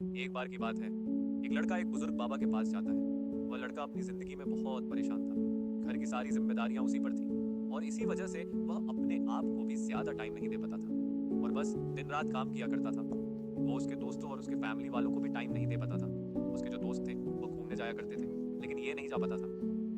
एक बार की बात है, एक लड़का एक बुजुर्ग बाबा के पास जाता है। वह लड़का अपनी जिंदगी में बहुत परेशान था। घर की सारी जिम्मेदारियां उसी पर थी और इसी वजह से वह अपने आप को भी ज्यादा टाइम नहीं दे पाता था और बस दिन रात काम किया करता था। वो उसके दोस्तों और उसके फैमिली वालों को भी टाइम नहीं दे पाता था। उसके जो दोस्त थे वो घूमने जाया करते थे, लेकिन ये नहीं जा पाता था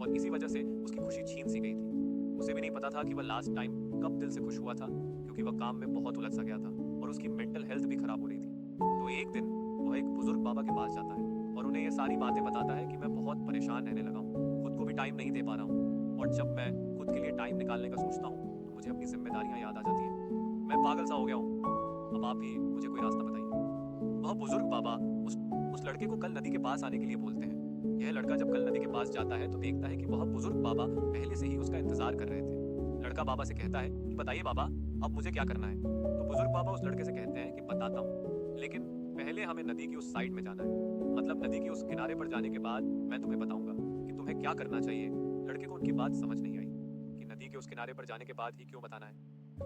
और इसी वजह से उसकी खुशी छीन सी गई थी। उसे भी नहीं पता था कि वह लास्ट टाइम कब दिल से खुश हुआ था, क्योंकि वह काम में बहुत उलझ सा गया था और उसकी मेंटल हेल्थ भी खराब हो रही थी। तो एक दिन वह एक बुजुर्ग बाबा के पास जाता है और उन्हें ये सारी बातें बताता है कि मैं बहुत परेशान रहने लगा हूँ, खुद को भी टाइम नहीं दे पा रहा हूँ और जब मैं खुद के लिए टाइम निकालने का सोचता हूँ तो मुझे अपनी जिम्मेदारियां याद आ जाती हैं। मैं पागल सा हो गया हूँ, अब आप ही मुझे कोई रास्ता बताइए। वह बुजुर्ग बाबा उस लड़के को कल नदी के पास आने के लिए बोलते हैं। यह लड़का जब कल नदी के पास जाता है तो देखता है कि वह बुजुर्ग बाबा पहले से ही उसका इंतजार कर रहे थे। लड़का बाबा से कहता है कि बताइए बाबा, अब मुझे क्या करना है। तो बुजुर्ग बाबा उस लड़के से कहते हैं कि बताता हूँ, लेकिन पहले हमें नदी की उस साइड में जाना है। मतलब नदी के उस किनारे पर जाने के बाद मैं तुम्हें बताऊंगा कि तुम्हें क्या करना चाहिए। लड़के को उनकी बात समझ नहीं आई कि नदी के उस किनारे पर जाने के बाद ही क्यों बताना है,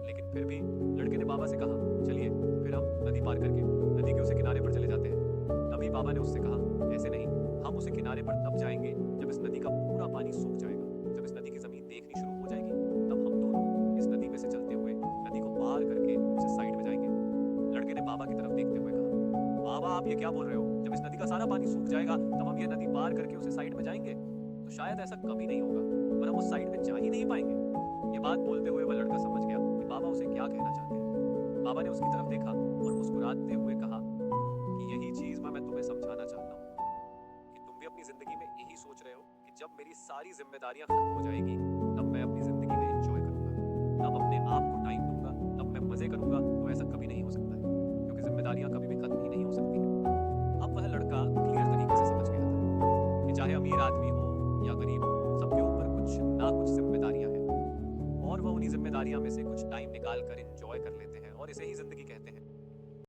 लेकिन फिर भी लड़के ने बाबा से कहा चलिए फिर हम नदी पार करके नदी के उस किनारे पर चले जाते हैं। तभी बाबा ने उससे कहा ऐसे नहीं, हम उसे किनारे पर तब जाएंगे जब इस नदी का पूरा पानी सूख जाएगा। जब इस नदी की जमीन देखनी शुरू हो जाएगी तब हम दोनों इस नदी में से चलते हुए नदी को पार करके उसे साइड में जाएंगे। लड़के ने बाबा की तरफ देखते हुए कहा बाबा आप ये क्या बोल रहे हो, जब इस नदी का सारा पानी सूख जाएगा तब हम ये नदी पार करके उसे साइड में जाएंगे। तो शायद ऐसा कभी नहीं होगा और हम उस साइड में जा ही नहीं पाएंगे। ये बात बोलते हुए वह लड़का समझ गया कि बाबा उसे क्या कहना चाहते हैं। बाबा ने उसकी तरफ देखा और मुस्कुराते हुए कहा कि यही चीज मैं तुम्हें समझाना चाहता हूँ कि तुम भी अपनी जिंदगी में यही सोच रहे हो कि जब मेरी सारी जिम्मेदारियां खत्म हो जाएगी तब मैं अपनी जिंदगी में एंजॉय करूंगा, तब अपने आप को टाइम दूंगा, तब मैं मजे करूंगा। तो ऐसा कभी नहीं हो सकता है, क्योंकि जिम्मेदारियां कभी भी खत्म ही नहीं हो सकती हैं। अब वह लड़का क्लियर तरीके से समझ गया था कि चाहे अमीर आदमी हो या गरीब, सबके ऊपर कुछ ना कुछ जिम्मेदारियां हैं और वह उन्हीं जिम्मेदारियां में से कुछ टाइम निकाल कर एंजॉय कर लेते हैं और इसे ही जिंदगी कहते हैं।